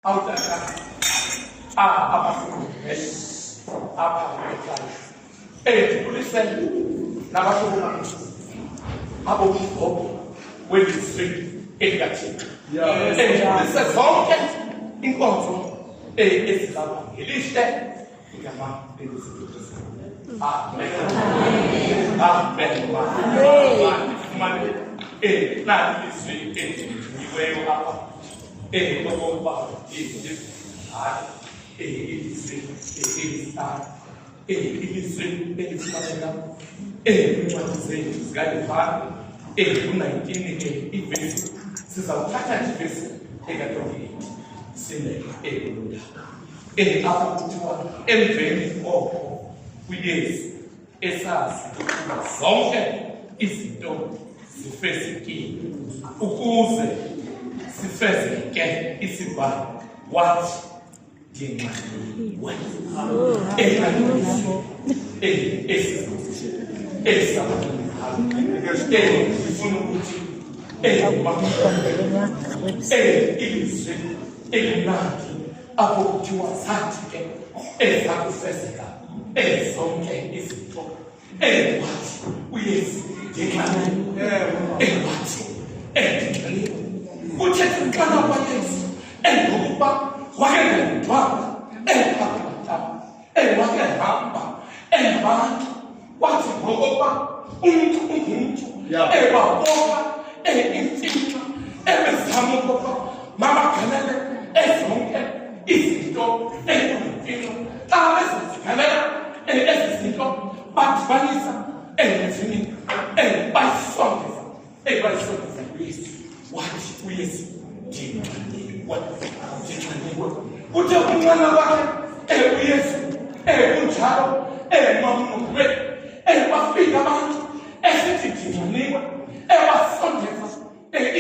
Abafundi apha kulisele nabahlobo abomhlobo welizwi elikaThixo. Kulise zonke inkonzo ezilapha ngelihle igama likaThixo. Amen. Amen. Amen. Nali izwi elithiweyo apha okokuba ilizwi elifumaneka kwincwadi zethu zikaYohane ku-19 ivesi. Sizawuthatha ivesi eka-28 sine kulunda apha kuthiwa emveni koko uYesu esazi ukuba zonke izinto zifezekile ukuze sifezeke isibhalo wathi ndinxaniwe ndifuna ukuthi ilizwi elimnandi apho kuthiwa zathi ke ezakufezeka zonke izinto wathi uYesu ndinxaniwe wathi ndinxaniwe. Uthetha xana kwaYesu ngokuba wakengendwanga ephakathama wakehamba engabantu wathi ngokuba umntu ungumntu wabopha imfihlo ebezama ukuba mabagalele zonke izinto eziyimfihlo. Xa bezigalela ezi zinto badibanisa nezimini bayisondeza kuYesu. Wathi uYesu ndinxaniwe. Uthe umnqana wakhe uYesu kunjalo mamnqwe bafika abantu esithi ndinxaniwe basondeza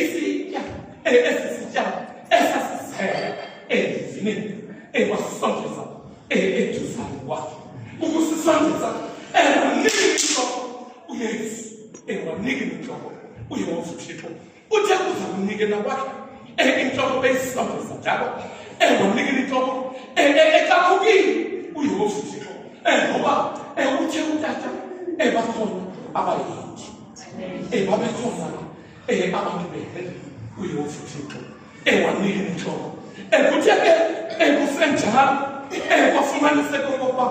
isitya esisitya esasisele endlini basondeza eduzane kwakhe ukusisondeza wanika intloko uYesu wanika intloko uYehova uThixo. Uthe uza kunikela kwakhe intloko beyisondeza njalo wanika intloko ekakhukile uYehova uThixo ngoba uthe utata bakhona abayingi babekhona abantu behele uYehova uThixo wanika intloko. Kuthe ke kusenjalo kwafumaniseka okokuba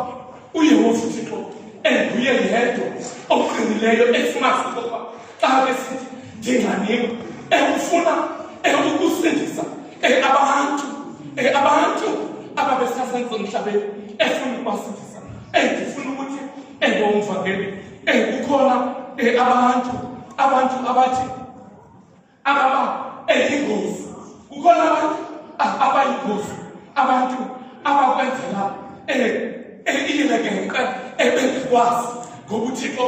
uYehova uThixo nguye yedwa oqinileyo esimazi okokuba xa besithi ndinxaniwe ufuna ukusindisa abantu ababesasenza emhlabeni efuna ukubasindisa. Ndifuna ukuthi ngomvangeli kukhona abantu abathi ababa yingozi. Kukhona abantu abayingozi, abantu abakwenzela ilekenqe bengekwazi ngobuThixo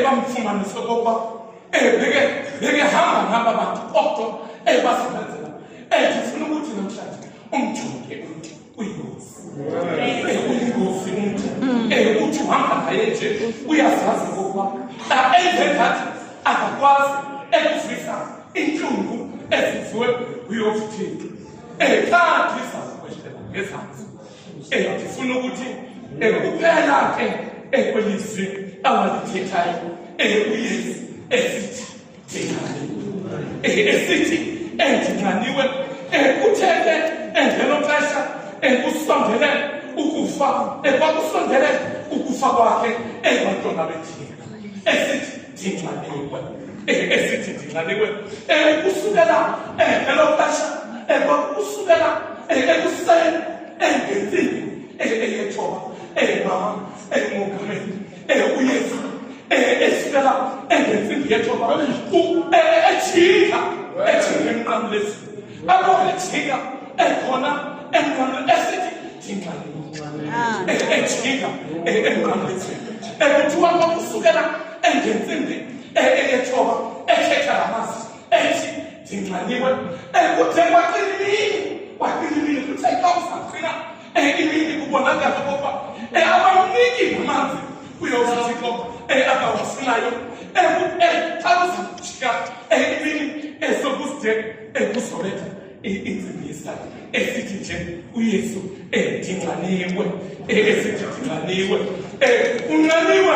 bamfumanise okokuba bekehamba ngaba bantu kodwa basebenzela. Ndifuna ukuthi namhlanje umjonge umntu uyingozi. Uyingozi umntu uthi uhamba naye nje uyazazi okokuba enzengathi akakwazi ekuvisa intlungu eziviwe uYehova uThixo. Xa ndizakukwehlela ngezantsi ndifuna ukuthi kuphela ke kwelizwi awalithethayo uYesu esithi ndinxaniwe, esithi ndinxaniwe. Kutheke ngelo xesha kusondele ukufa, kwakusondele ukufa kwakhe ebantwana bethina. Esithi ndinxaniwe, esithi ndinxaniwe. Kusukela ngelo xesha kwakusukela ekuseni ngentsimbi eyethoba mongameli uYesu esukela ngentsimbi yethoba ejika emnqamlezweni apho ejika khona emnqamlezweni esithi ndinxaniwe ejika emnqamlezweni. Kuthiwa kwakusukela ngentsimbi eyethoba ethetha lamazwi ethi ndinxaniwe. Kuthe kwaqilimini kuthe xa uzaqina imini kubonakala okokuba abaniki ngamanzi uYehova uThixo akawafunayo. Xa uzajika imini esokude kuzoletha intsimbi esifundisa esithi nje uYesu dinxaniwe esithi dinxaniwe unxaniwe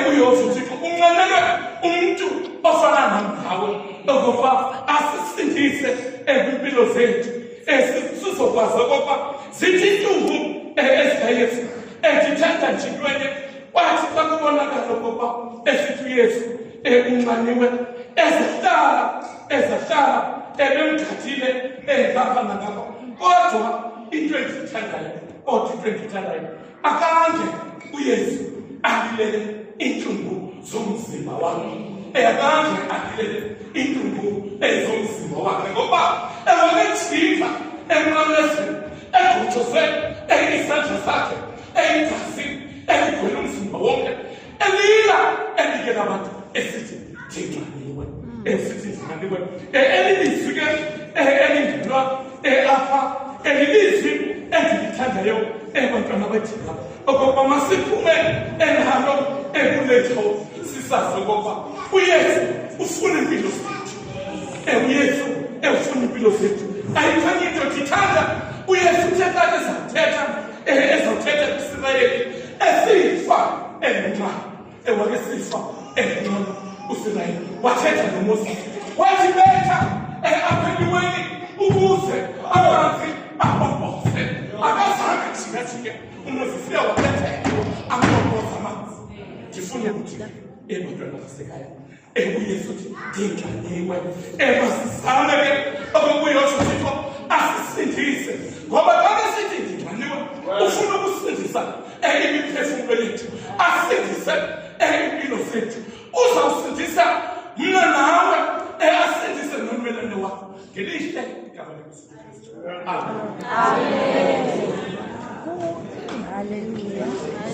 uYesu uthixo unxanelwe umuntu ofana nawe okokuba asisindise kwimpilo zethu sizokwazi okokuba zithi intuku ezikaYesu ndithanda njikwenye kwathi xa kubonakala okokuba esithi uYesu unxaniwe ezahlala bemkhathile ngapha nangapha kodwa into endiyithandayo akange uYesu alilele intlungu zomzimba wakhe akange alilele intlungu zomzimba wakhe ngoba ewakejika emnqamlezweni egqotshozwe isandla sakhe igazi eligcwele umzimba wonke elila enikela abantu esithi dinxaniwe esithi dinxaniwe elilizwi ke elingelwa apha elilizwi endilithandayo bantwana bethina okokuba masiphume enalo kuletho sisazi okokuba uYesu ufuna impilo zethu uYesu ufuna impilo zethu ayikho into ndithanda uYesu uthetha ezawuthetha kwisirayeli esifa engenxa wake sifa engenxa uSirayeli wathetha noMoses wathi betha aphendiweni ukuze amanzi ababose akazange jikajike uMoses uyawathetha amabose amanzi ndifuna ukuthi bantwana basekhaya uYesu uthi dinxaniwe masizame ke okubuYesu uthixo asisindise ngoba xa sithi dinxaniwe ufuna ukusindisa imiphefumulo yethu asindise impilo zethu uzawusindisa mna nawe asindise nommelwane wakho ngelihle igama leNkosi Kristu. Amen. Hallelujah.